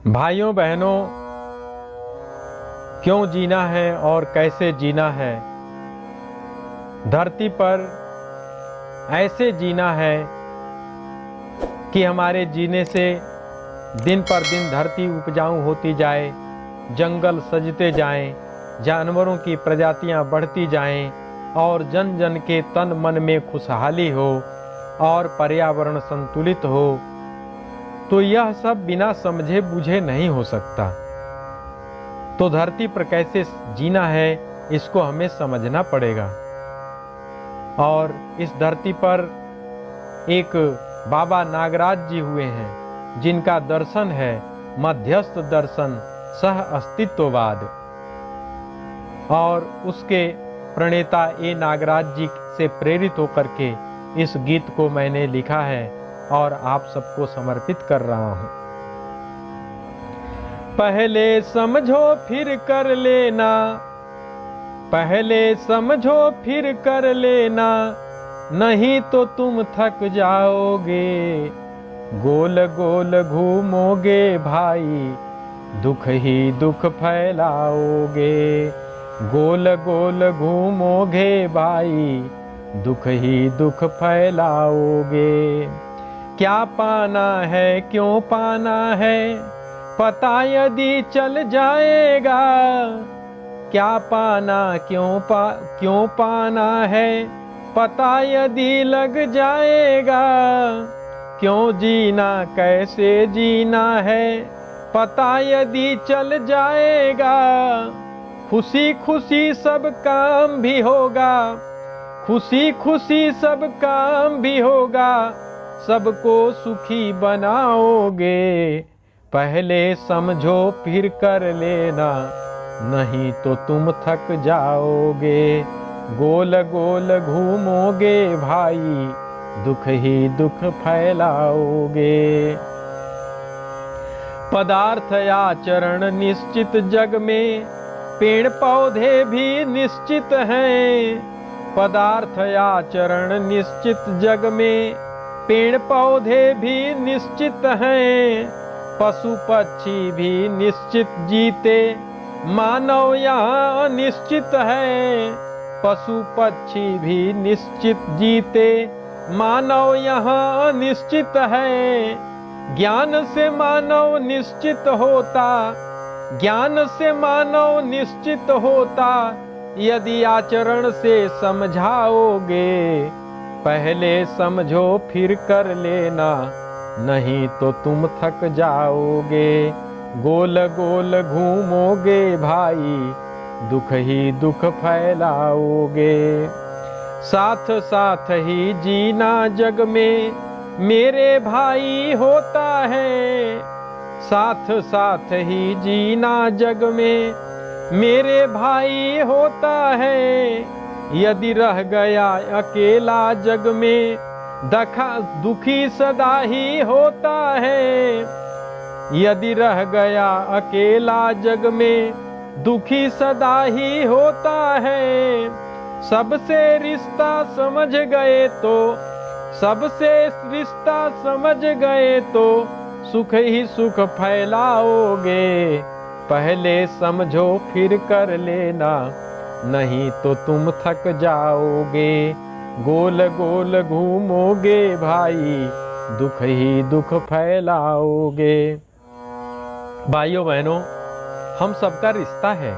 भाइयों बहनों, क्यों जीना है और कैसे जीना है। धरती पर ऐसे जीना है कि हमारे जीने से दिन पर दिन धरती उपजाऊ होती जाए, जंगल सजते जाएं, जानवरों की प्रजातियां बढ़ती जाएं और जन जन के तन मन में खुशहाली हो और पर्यावरण संतुलित हो। तो यह सब बिना समझे बूझे नहीं हो सकता। तो धरती पर कैसे जीना है, इसको हमें समझना पड़ेगा। और इस धरती पर एक बाबा नागराज जी हुए हैं, जिनका दर्शन है मध्यस्थ दर्शन सह अस्तित्ववाद। और उसके प्रणेता ए नागराज जी से प्रेरित होकर के इस गीत को मैंने लिखा है और आप सबको समर्पित कर रहा हूं। पहले समझो फिर कर लेना, पहले समझो फिर कर लेना, नहीं तो तुम थक जाओगे। गोल गोल घूमोगे भाई, दुख ही दुख फैलाओगे। गोल गोल घूमोगे भाई, दुख ही दुख फैलाओगे। क्या पाना है क्यों पाना है, पता यदि चल जाएगा। क्या पाना क्यों पाना है, पता यदि लग जाएगा। क्यों जीना कैसे जीना है, पता यदि चल जाएगा। खुशी खुशी सब काम भी होगा, खुशी खुशी सब काम भी होगा। सबको सुखी बनाओगे। पहले समझो फिर कर लेना, नहीं तो तुम थक जाओगे। गोल गोल घूमोगे भाई, दुख ही दुख फैलाओगे। पदार्थ आचरण निश्चित जग में, पेड़ पौधे भी निश्चित हैं। पदार्थ आचरण निश्चित जग में, पेड़ पौधे भी निश्चित हैं। पशु पक्षी भी निश्चित जीते, मानव यहाँ अनिश्चित है। पशु पक्षी भी निश्चित जीते, मानव यहाँ अनिश्चित है। ज्ञान से मानव निश्चित होता, ज्ञान से मानव निश्चित होता। यदि आचरण से समझाओगे, पहले समझो फिर कर लेना, नहीं तो तुम थक जाओगे। गोल गोल घूमोगे भाई, दुख ही दुख फैलाओगे। साथ साथ ही जीना जग में, मेरे भाई होता है। साथ साथ ही जीना जग में, मेरे भाई होता है। यदि रह गया अकेला जग में, दुखी सदा ही होता है। यदि रह गया अकेला जग में, दुखी सदा ही होता है। सबसे रिश्ता समझ गए तो, सबसे रिश्ता समझ गए तो, सुख ही सुख फैलाओगे। पहले समझो फिर कर लेना, नहीं तो तुम थक जाओगे। गोल गोल घूमोगे भाई, दुख ही दुख फैलाओगे। भाइयों बहनों, हम सबका रिश्ता है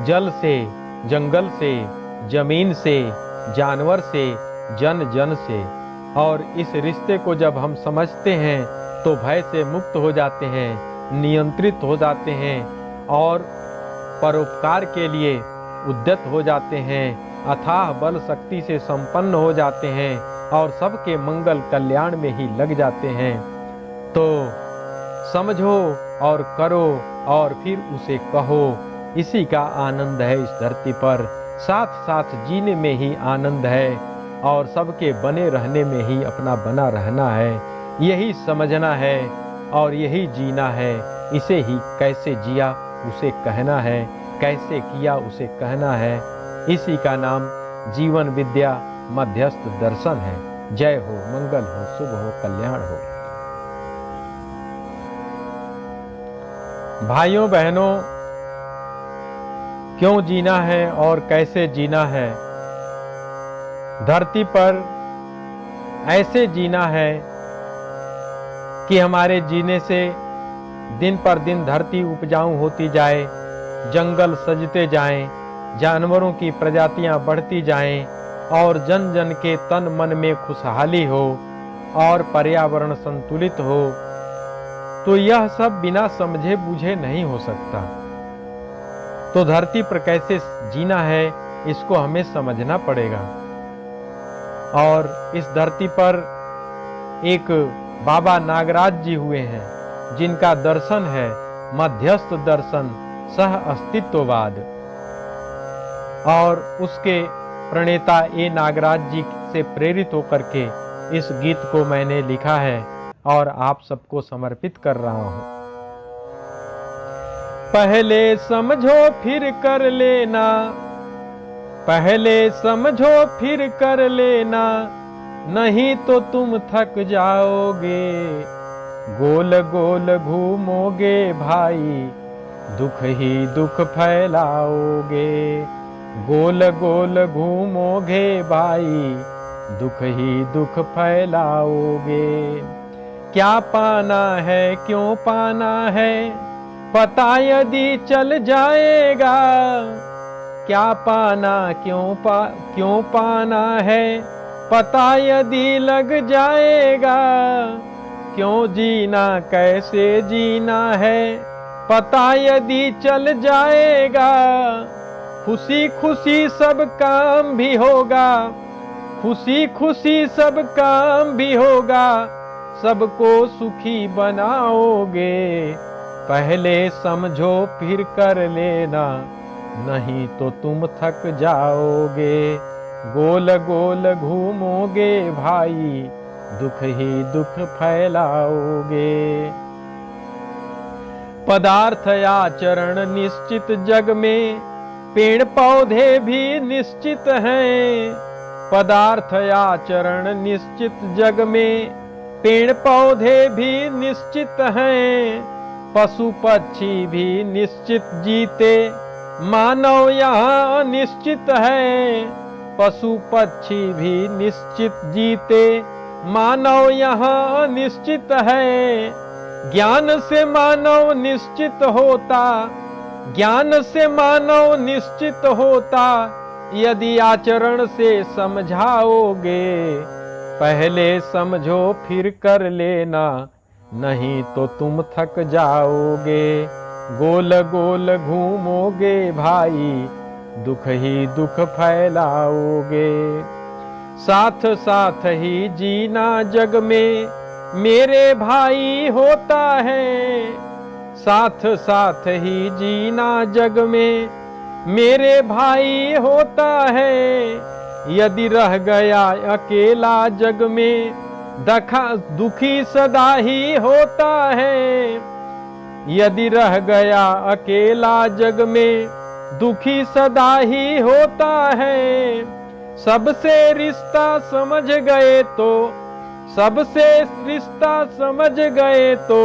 जल से, जंगल से, जमीन से, जानवर से, जन जन से। और इस रिश्ते को जब हम समझते हैं तो भय से मुक्त हो जाते हैं, नियंत्रित हो जाते हैं और परोपकार के लिए उद्यत हो जाते हैं। अथाह बल शक्ति से संपन्न हो जाते हैं और सबके मंगल कल्याण में ही लग जाते हैं। तो समझो और करो और फिर उसे कहो। इसी का आनंद है इस धरती पर। साथ साथ जीने में ही आनंद है और सबके बने रहने में ही अपना बना रहना है। यही समझना है और यही जीना है। इसे ही कैसे जिया उसे कहना है, कैसे किया उसे कहना है। इसी का नाम जीवन विद्या मध्यस्थ दर्शन है। जय हो, मंगल हो, शुभ हो, कल्याण हो। भाइयों बहनों, क्यों जीना है और कैसे जीना है? धरती पर ऐसे जीना है कि हमारे जीने से दिन पर दिन धरती उपजाऊ होती जाए, जंगल सजते जाएं, जानवरों की प्रजातियां बढ़ती जाएं और जन जन के तन मन में खुशहाली हो और पर्यावरण संतुलित हो। तो यह सब बिना समझे बूझे नहीं हो सकता। तो धरती पर कैसे जीना है, इसको हमें समझना पड़ेगा। और इस धरती पर एक बाबा नागराज जी हुए हैं, जिनका दर्शन है मध्यस्थ दर्शन सह अस्तित्ववाद। और उसके प्रणेता ए नागराज जी से प्रेरित होकर के इस गीत को मैंने लिखा है और आप सबको समर्पित कर रहा हूं। पहले समझो फिर कर लेना, पहले समझो फिर कर लेना, नहीं तो तुम थक जाओगे। गोल गोल घूमोगे भाई, दुख ही दुख फैलाओगे। गोल गोल घूमोगे भाई, दुख ही दुख फैलाओगे। क्या पाना है क्यों पाना है, पता यदि चल जाएगा। क्या पाना क्यों पाना है, पता यदि लग जाएगा। क्यों जीना कैसे जीना है, पता यदि चल जाएगा। खुशी खुशी सब काम भी होगा, खुशी खुशी सब काम भी होगा। सबको सुखी बनाओगे, पहले समझो फिर कर लेना, नहीं तो तुम थक जाओगे। गोल गोल घूमोगे भाई, दुख ही दुख फैलाओगे। पदार्थ आचरण निश्चित जग में, पेड़ पौधे भी निश्चित हैं। पदार्थ आचरण निश्चित जग में, पेड़ पौधे भी निश्चित हैं। पशु पक्षी भी निश्चित जीते, मानव यहाँ निश्चित है। पशु पक्षी भी निश्चित जीते, मानव यहाँ निश्चित है। ज्ञान से मानव निश्चित होता, ज्ञान से मानव निश्चित होता। यदि आचरण से समझाओगे, पहले समझो फिर कर लेना, नहीं तो तुम थक जाओगे। गोल गोल घूमोगे भाई, दुख ही दुख फैलाओगे। साथ साथ ही जीना जग में, मेरे भाई होता है। साथ साथ ही जीना जग में, मेरे भाई होता है। यदि रह गया अकेला जग में, दुखी सदा ही होता है। यदि रह गया अकेला जग में, दुखी सदा ही होता है। सबसे रिश्ता समझ गए तो, सबसे रिश्ता समझ गए तो,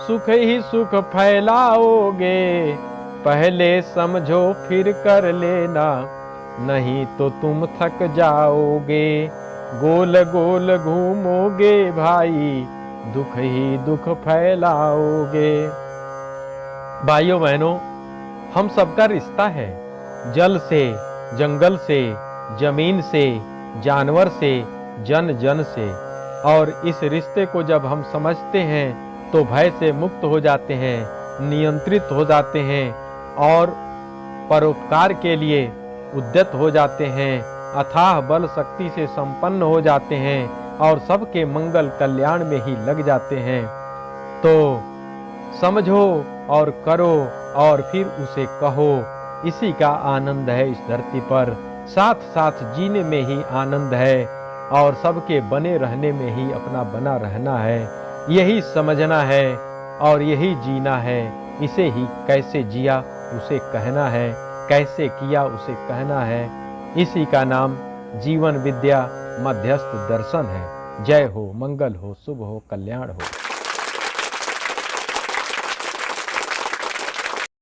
सुख ही सुख फैलाओगे। पहले समझो फिर कर लेना, नहीं तो तुम थक जाओगे। गोल गोल घूमोगे भाई, दुख ही दुख फैलाओगे। भाइयों बहनों, हम सबका रिश्ता है जल से, जंगल से, जमीन से, जानवर से, जन जन से। और इस रिश्ते को जब हम समझते हैं तो भय से मुक्त हो जाते हैं, नियंत्रित हो जाते हैं और परोपकार के लिए उद्यत हो जाते हैं, अथाह बल शक्ति से संपन्न हो जाते हैं और सबके मंगल कल्याण में ही लग जाते हैं। तो समझो और करो और फिर उसे कहो। इसी का आनंद है इस धरती पर। साथ साथ जीने में ही आनंद है और सबके बने रहने में ही अपना बना रहना है। यही समझना है और यही जीना है। इसे ही कैसे जिया उसे कहना है, कैसे किया उसे कहना है। इसी का नाम जीवन विद्या मध्यस्थ दर्शन है। जय हो, मंगल हो, शुभ हो, कल्याण हो।